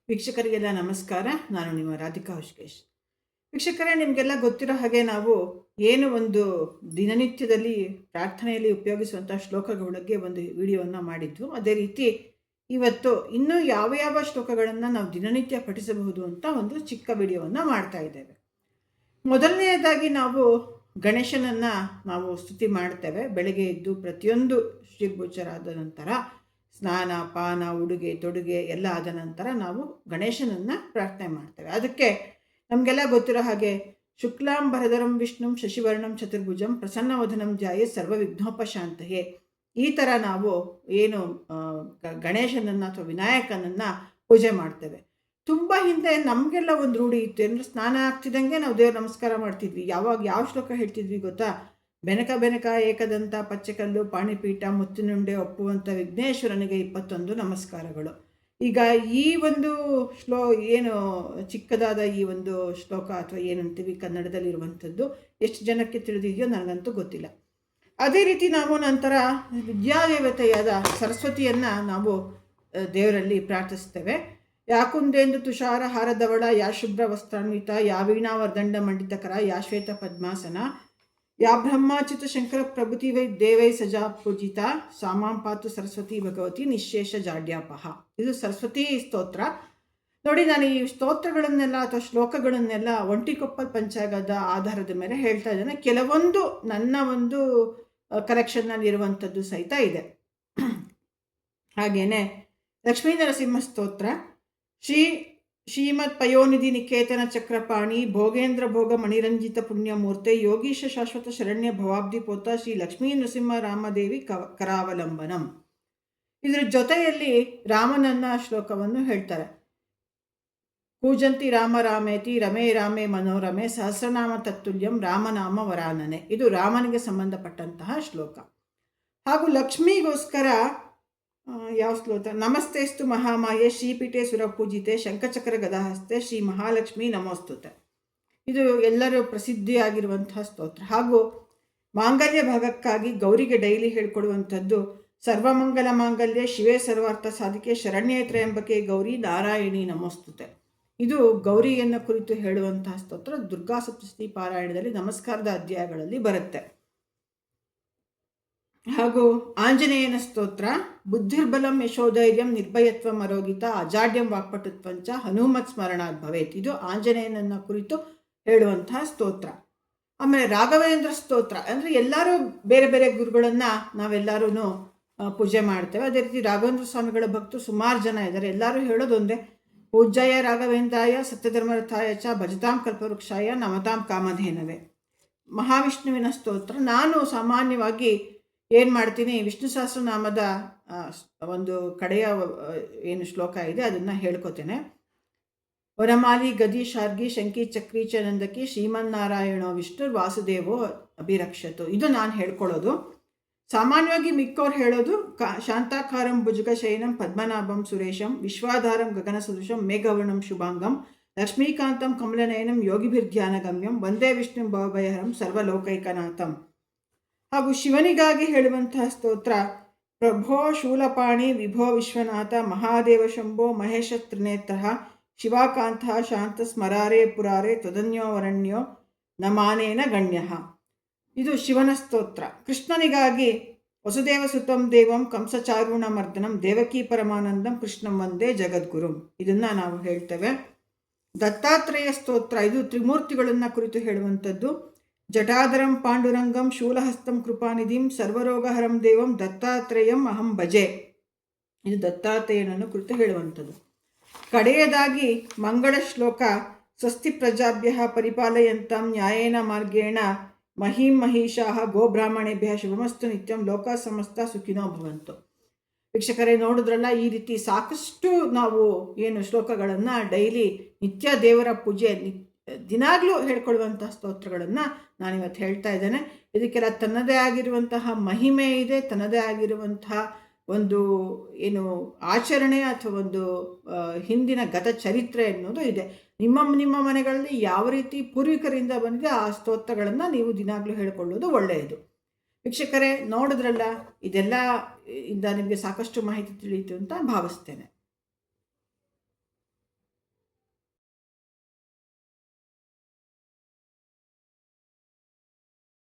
ವೀಕ್ಷಕರಿಗೆಲ್ಲ ನಮಸ್ಕಾರ. ನಾನು ನಿಮ್ಮ ರಾಧಿಕಾ ಹುಷ್ಕೇಶ್. ವೀಕ್ಷಕರೇ, ನಿಮಗೆಲ್ಲ ಗೊತ್ತಿರೋ ಹಾಗೆ ನಾವು ಏನು ಒಂದು ದಿನನಿತ್ಯದಲ್ಲಿ ಪ್ರಾರ್ಥನೆಯಲ್ಲಿ ಉಪಯೋಗಿಸುವಂಥ ಶ್ಲೋಕಗಳಿಗೆ ಒಂದು ವಿಡಿಯೋವನ್ನು ಮಾಡಿದ್ವು. ಅದೇ ರೀತಿ ಇವತ್ತು ಇನ್ನೂ ಯಾವ ಯಾವ ಶ್ಲೋಕಗಳನ್ನು ನಾವು ದಿನನಿತ್ಯ ಪಠಿಸಬಹುದು ಅಂತ ಒಂದು ಚಿಕ್ಕ ವಿಡಿಯೋವನ್ನು ಮಾಡ್ತಾ ಇದ್ದೇವೆ. ಮೊದಲನೆಯದಾಗಿ ನಾವು ಗಣೇಶನನ್ನು ನಾವು ಸ್ತುತಿ ಮಾಡ್ತೇವೆ. ಬೆಳಗ್ಗೆ ಎದ್ದು ಪ್ರತಿಯೊಂದು ಶ್ರೀಪೂಜರಾದ ನಂತರ ಸ್ನಾನ ಪಾನ ಉಡುಗೆ ತೊಡುಗೆ ಎಲ್ಲ ಆದ ನಂತರ ನಾವು ಗಣೇಶನನ್ನು ಪ್ರಾರ್ಥನೆ ಮಾಡ್ತೇವೆ. ಅದಕ್ಕೆ ನಮಗೆಲ್ಲ ಗೊತ್ತಿರೋ ಹಾಗೆ ಶುಕ್ಲಾಂಬರಧರಂ ವಿಷ್ಣುಂ ಶಶಿವರ್ಣಂ ಚತುರ್ಭುಜಂ ಪ್ರಸನ್ನವದನಂ ಧ್ಯಾಯೇ ಸರ್ವವಿಘ್ನೋಪಶಾಂತಯೇ, ಈ ಥರ ನಾವು ಏನು ಗಣೇಶನನ್ನು ಅಥವಾ ವಿನಾಯಕನನ್ನು ಪೂಜೆ ಮಾಡ್ತೇವೆ. ತುಂಬ ಹಿಂದೆ ನಮಗೆಲ್ಲ ಒಂದು ರೂಢಿ ಇತ್ತು. ಅಂದರೆ ಸ್ನಾನ ಆಗ್ತಿದ್ದಂಗೆ ನಾವು ದೇವ್ರ ನಮಸ್ಕಾರ ಮಾಡ್ತಿದ್ವಿ. ಯಾವ ಶ್ಲೋಕ ಹೇಳ್ತಿದ್ವಿ ಗೊತ್ತಾ? ಬೆನಕ ಬೆನಕ ಏಕದಂತ ಪಚ್ಚೆಕಲ್ಲು ಪಾಣಿಪೀಠ ಮುತ್ತಿನುಂಡೆ ಒಪ್ಪುವಂಥ ವಿಘ್ನೇಶ್ವರನಿಗೆ 21 ನಮಸ್ಕಾರಗಳು. ಈಗ ಈ ಒಂದು ಏನು ಚಿಕ್ಕದಾದ ಈ ಒಂದು ಶ್ಲೋಕ ಅಥವಾ ಏನಂತೀವಿ ಕನ್ನಡದಲ್ಲಿರುವಂಥದ್ದು ಎಷ್ಟು ಜನಕ್ಕೆ ತಿಳಿದಿದೆಯೋ ನನಗಂತೂ ಗೊತ್ತಿಲ್ಲ. ಅದೇ ರೀತಿ ನಾವು ನಂತರ ವಿದ್ಯಾದೇವತೆಯಾದ ಸರಸ್ವತಿಯನ್ನು ನಾವು ದೇವರಲ್ಲಿ ಪ್ರಾರ್ಥಿಸ್ತೇವೆ. ಯಾ ಕುಂದೇಂದು ತುಷಾರ ಹಾರದವಳ, ಯಾ ಶುಭ್ರ ವಸ್ತ್ರಾನ್ವಿತ, ಯಾ ವೀಣಾವರ್ದಂಡ ಮಂಡಿತಕರ, ಯಾ ಶ್ವೇತ ಪದ್ಮಾಸನ, ಯಾ ಬ್ರಹ್ಮಾಚ್ಯುತ ಶಂಕರ ಪ್ರಭುತಿ ವೈ ದೇವೈ ಸಜಾ ಪೂಜಿತ, ಸಾಮಾಂ ಪಾತು ಸರಸ್ವತಿ ಭಗವತಿ ನಿಶೇಷ ಜಾಡ್ಯಾಪಹ. ಇದು ಸರಸ್ವತಿ ಸ್ತೋತ್ರ. ನೋಡಿ, ನಾನು ಈ ಸ್ತೋತ್ರಗಳನ್ನೆಲ್ಲ ಅಥವಾ ಶ್ಲೋಕಗಳನ್ನೆಲ್ಲ ಒಂಟಿಕೊಪ್ಪಲ್ ಪಂಚಾಂಗದ ಆಧಾರದ ಮೇಲೆ ಹೇಳ್ತಾ ಇದ್ದೇನೆ. ಕೆಲವೊಂದು ನನ್ನ ಒಂದು ಕಲೆಕ್ಷನ್ನಲ್ಲಿ ಇರುವಂಥದ್ದು ಸಹಿತ ಇದೆ. ಹಾಗೇನೆ ಲಕ್ಷ್ಮೀ ನರಸಿಂಹ ಸ್ತೋತ್ರ, ಶ್ರೀಮತ್ ಪಯೋನಿಧಿ ನಿಕೇತನ ಚಕ್ರಪಾಣಿ ಭೋಗೇಂದ್ರ ಭೋಗ ಮಣಿರಂಜಿತ ಪುಣ್ಯಮೂರ್ತೆ ಯೋಗೀಶ ಶಾಶ್ವತ ಶರಣ್ಯ ಭವಾಬ್ಧಿ ಪೋತ ಶ್ರೀ ಲಕ್ಷ್ಮೀ ನರಸಿಂಹ ರಾಮದೇವಿ ಕರಾವಲಂಬನಂ. ಇದರ ಜೊತೆಯಲ್ಲಿ ರಾಮನನ್ನ ಶ್ಲೋಕವನ್ನು ಹೇಳ್ತಾರೆ. ಕೂಜಂತಿ ರಾಮ ರಾಮೇತಿ ರಮೇ ರಾಮೇ ಮನೋರಮೆ ಸಹಸ್ರನಾಮ ತತ್ತುಲ್ಯಂ ರಾಮನಾಮ ವರಾನನೆ. ಇದು ರಾಮನಿಗೆ ಸಂಬಂಧಪಟ್ಟಂತಹ ಶ್ಲೋಕ. ಹಾಗೂ ಲಕ್ಷ್ಮಿಗೋಸ್ಕರ ಯಾವ ಶ್ಲೋಕ? ನಮಸ್ತೆಸ್ತು ಮಹಾಮಾಯೆ ಶ್ರೀಪೀಠೆ ಸುರಪೂಜಿತೆ ಶಂಖಚಕ್ರ ಗದಾಹಸ್ತೆ ಶ್ರೀ ಮಹಾಲಕ್ಷ್ಮಿ ನಮೋಸ್ತುತೆ. ಇದು ಎಲ್ಲರೂ ಪ್ರಸಿದ್ಧಿಯಾಗಿರುವಂತಹ ಸ್ತೋತ್ರ. ಹಾಗೂ ಮಾಂಗಲ್ಯ ಭಾಗಕ್ಕಾಗಿ ಗೌರಿಗೆ ಡೈಲಿ ಹೇಳ್ಕೊಡುವಂಥದ್ದು ಸರ್ವಮಂಗಲ ಮಾಂಗಲ್ಯ ಶಿವೇ ಸರ್ವಾರ್ಥ ಸಾಧಿಕೆ ಶರಣ್ಯೇ ತ್ರಯಂಬಕೆ ಗೌರಿ ನಾರಾಯಣಿ ನಮೋಸ್ತುತೆ. ಇದು ಗೌರಿಯನ್ನು ಕುರಿತು ಹೇಳುವಂತಹ ಸ್ತೋತ್ರ. ದುರ್ಗಾ ಸಪ್ತಶತಿ ಪಾರಾಯಣದಲ್ಲಿ ನಮಸ್ಕಾರದ ಅಧ್ಯಾಯಗಳಲ್ಲಿ ಬರುತ್ತೆ. ಹಾಗೂ ಆಂಜನೇಯನ ಸ್ತೋತ್ರ, ಬುದ್ಧಿರ್ಬಲಂ ಯಶೋಧೈರ್ಯಂ ನಿರ್ಭಯತ್ವಂ ಅರೋಗಿತ ಅಜಾಡ್ಯಂ ವಾಕ್ಪಟುತ್ವಂಚ ಹನುಮತ್ ಸ್ಮರಣಾತ್ ಭವೇತ್. ಇದು ಆಂಜನೇಯನನ್ನು ಕುರಿತು ಹೇಳುವಂತಹ ಸ್ತೋತ್ರ. ಆಮೇಲೆ ರಾಘವೇಂದ್ರ ಸ್ತೋತ್ರ ಅಂದರೆ ಎಲ್ಲರೂ ಬೇರೆ ಬೇರೆ ಗುರುಗಳನ್ನು ನಾವೆಲ್ಲರೂ ಪೂಜೆ ಮಾಡ್ತೇವೆ. ಅದೇ ರೀತಿ ರಾಘವೇಂದ್ರ ಸ್ವಾಮಿಗಳ ಭಕ್ತರು ಸುಮಾರು ಜನ ಇದ್ದಾರೆ. ಎಲ್ಲರೂ ಹೇಳೋದೊಂದೇ, ಪೂಜ್ಯಾಯ ರಾಘವೇಂದ್ರಾಯ ಸತ್ಯಧರ್ಮರಥಾಯ ಚ ಭಜತಾಂ ಕಲ್ಪವೃಕ್ಷಾಯ ನಮತಾಂ ಕಾಮಧೇನವೇ. ಮಹಾವಿಷ್ಣುವಿನ ಸ್ತೋತ್ರ, ನಾನು ಸಾಮಾನ್ಯವಾಗಿ ಏನು ಮಾಡ್ತೀನಿ, ವಿಷ್ಣು ಸಹಸ್ರನಾಮದ ಒಂದು ಕಡೆಯ ಏನು ಶ್ಲೋಕ ಇದೆ ಅದನ್ನು ಹೇಳ್ಕೊತೇನೆ. ವರಮಾಲಿ ಗದಿ ಶಾರ್ಗಿ ಶಂಕಿ ಚಕ್ರಿ ಚ ನಂದಕಿ ಶ್ರೀಮನ್ನಾರಾಯಣೋ ವಿಷ್ಣು ವಾಸುದೇವೋ ಅಭಿರಕ್ಷತು. ಇದು ನಾನು ಹೇಳ್ಕೊಳ್ಳೋದು. ಸಾಮಾನ್ಯವಾಗಿ ಮಿಕ್ಕವ್ರು ಹೇಳೋದು ಶಾಂತಾಕಾರಂ ಭುಜಗ ಶಯನಂ ಪದ್ಮನಾಭಂ ಸುರೇಶಂ ವಿಶ್ವಾಧಾರಂ ಗಗನ ಸದೃಶಂ ಮೇಘವರ್ಣಂ ಶುಭಾಂಗಂ ಲಕ್ಷ್ಮೀಕಾಂತಂ ಕಮಲನಯನಂ ಯೋಗಿಭಿರ್ಧ್ಯಾನಗಮ್ಯಂ ವಂದೇ ವಿಷ್ಣು ಭವಭಯಹರಂ ಸರ್ವಲೋಕೈಕನಾಥಂ. ಹಾಗೂ ಶಿವನಿಗಾಗಿ ಹೇಳುವಂತಹ ಸ್ತೋತ್ರ, ಪ್ರಭೋ ಶೂಲಪಾಣಿ ವಿಭೋ ವಿಶ್ವನಾಥ ಮಹಾದೇವ ಶಂಭೋ ಮಹೇಶ ತ್ರಿನೇತ್ರ ಶಿವಾಕಾಂತ ಶಾಂತ ಸ್ಮರಾರೇ ಪುರಾರೇ ತ್ವದನ್ಯೋ ವರಣ್ಯೋ ನಮಾನೇನ ಗಣ್ಯ. ಇದು ಶಿವನ ಸ್ತೋತ್ರ. ಕೃಷ್ಣನಿಗಾಗಿ ವಸುದೇವ ಸುತಂ ದೇವಂ ಕಂಸಚಾರುಣ ಮರ್ದನಂ ದೇವಕಿ ಪರಮಾನಂದಂ ಕೃಷ್ಣಂ ವಂದೇ ಜಗದ್ಗುರುಂ. ಇದನ್ನು ನಾವು ಹೇಳ್ತೇವೆ. ದತ್ತಾತ್ರೇಯ ಸ್ತೋತ್ರ, ಇದು ತ್ರಿಮೂರ್ತಿಗಳನ್ನು ಕುರಿತು ಹೇಳುವಂಥದ್ದು. ಜಟಾಧರಂ ಪಾಂಡುರಂಗಂ ಶೂಲಹಸ್ತಂ ಕೃಪಾನಿಧಿಂ ಸರ್ವರೋಗಹರಂ ದೇವಂ ದತ್ತಾತ್ರೇಯಂ ಅಹಂ ಭಜೆ. ಇದು ದತ್ತಾತ್ರೇಯನನ್ನು ಕುರಿತು ಹೇಳುವಂಥದ್ದು. ಕಡೆಯದಾಗಿ ಮಂಗಳ ಶ್ಲೋಕ, ಸ್ವಸ್ತಿ ಪ್ರಜಾಭ್ಯ ಪರಿಪಾಲಯಂತಾಂ ನ್ಯಾಯೇನ ಮಾರ್ಗೇಣ ಮಹಿಂ ಮಹಿಷಾಃ ಗೋಬ್ರಾಹ್ಮಣೇಭ್ಯ ಶುಭಮಸ್ತು ನಿತ್ಯಂ ಲೋಕ ಸಮಸ್ತ ಸುಖಿನೋ ಭವಂತು. ವೀಕ್ಷಕರೇ, ನೋಡಿದ್ರಲ್ಲ, ಈ ರೀತಿ ಸಾಕಷ್ಟು ನಾವು ಏನು ಶ್ಲೋಕಗಳನ್ನು ಡೈಲಿ ನಿತ್ಯ ದೇವರ ಪೂಜೆ ದಿನಾಗಲೂ ಹೇಳ್ಕೊಳ್ಳುವಂತಹ ಸ್ತೋತ್ರಗಳನ್ನು ನಾನಿವತ್ತು ಹೇಳ್ತಾ ಇದ್ದೇನೆ. ಇದಕ್ಕೆಲ್ಲ ತನ್ನದೇ ಆಗಿರುವಂತಹ ಮಹಿಮೆ ಇದೆ, ತನ್ನದೇ ಆಗಿರುವಂತಹ ಒಂದು ಏನು ಆಚರಣೆ ಅಥವಾ ಒಂದು ಹಿಂದಿನ ಗತ ಚರಿತ್ರೆ ಅನ್ನೋದು ಇದೆ. ನಿಮ್ಮ ಮನೆಗಳಲ್ಲಿ ಯಾವ ರೀತಿ ಪೂರ್ವಿಕರಿಂದ ಬಂದಿದೆ ಆ ಸ್ತೋತ್ರಗಳನ್ನು ನೀವು ದಿನಾಗಲೂ ಹೇಳಿಕೊಳ್ಳೋದು ಒಳ್ಳೆಯದು. ವೀಕ್ಷಕರೇ, ನೋಡಿದ್ರಲ್ಲ, ಇದೆಲ್ಲ ಇಂದ ನಿಮಗೆ ಸಾಕಷ್ಟು ಮಾಹಿತಿ ತಿಳಿಯಿತು ಅಂತ ಭಾವಿಸ್ತೇನೆ.